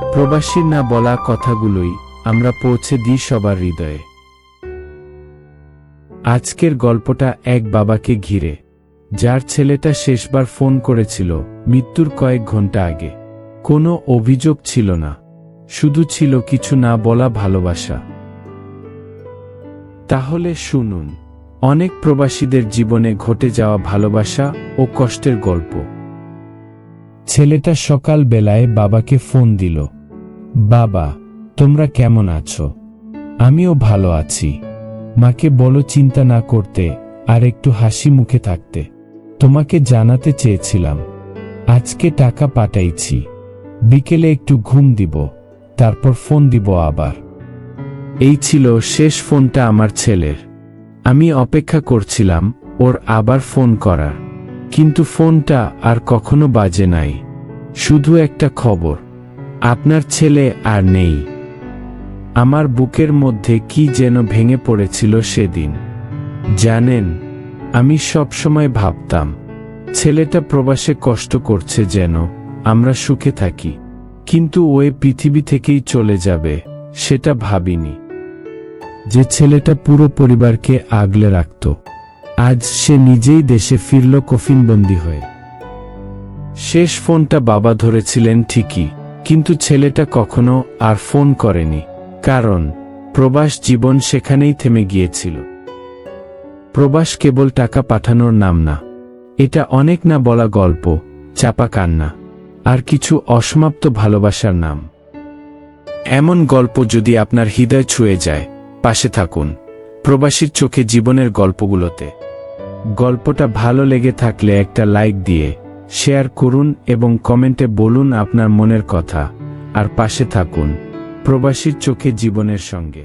প্রবাসীর না বলা কথাগুলোই আমরা পৌঁছে দিই সবার হৃদয়ে। আজকের গল্পটা এক বাবাকে ঘিরে, যার ছেলেটা শেষবার ফোন করেছিল মৃত্যুর কয়েক ঘন্টা আগে। কোনো অভিযোগ ছিল না, শুধু ছিল কিছু না বলা ভালোবাসা। তাহলে শুনুন, অনেক প্রবাসীদের জীবনে ঘটে যাওয়া ভালোবাসা ও কষ্টের গল্প। ছেলেটা সকাল বেলায় বাবাকে ফোন দিল। বাবা, তোমরা কেমন আছো? আমিও ভালো আছি। মাকে বলো চিন্তা না করতে আর একটু হাসি মুখে থাকতে। তোমাকে জানাতে চেয়েছিলাম, আজকে টাকা পাঠাইছি। বিকেলে একটু ঘুম দিব, তারপর ফোন দিব আবার। এই ছিল শেষ ফোনটা আমার ছেলের। আমি অপেক্ষা করছিলাম ওর আবার ফোন করার, কিন্তু ফোনটা আর কখনো বাজে নাই। শুধু একটা খবর, আপনার ছেলে আর নেই। আমার বুকের মধ্যে কি যেন ভেঙে পড়েছিল সেদিন। জানেন, আমি সব সময় ভাবতাম ছেলেটা প্রবাসে কষ্ট করছে যেন আমরা সুখে থাকি, কিন্তু ওই পৃথিবী থেকেই চলে যাবে সেটা ভাবিনি। যে ছেলেটা পুরো পরিবারকে আগলে রাখত, আজ সে নিজেই দেশে ফিরল কফিনবন্দি হয়ে। শেষ ফোনটা বাবা ধরেছিলেন ঠিকই, কিন্তু ছেলেটা কখনো আর ফোন করেনি, কারণ প্রবাস জীবন সেখানেই থেমে গিয়েছিল। প্রবাস কেবল টাকা পাঠানোর নাম না, এটা অনেক না বলা গল্প, চাপা কান্না আর কিছু অসমাপ্ত ভালোবাসার নাম। এমন গল্প যদি আপনার হৃদয় ছুঁয়ে যায়, পাশে থাকুন প্রবাসীর চোখে জীবনের গল্পগুলোতে। গল্পটা ভালো লেগে থাকলে একটা লাইক দিয়ে শেয়ার করুন এবং কমেন্টে বলুন আপনার মনের কথা, আর পাশে থাকুন প্রবাসীর চোখে জীবনের সঙ্গে।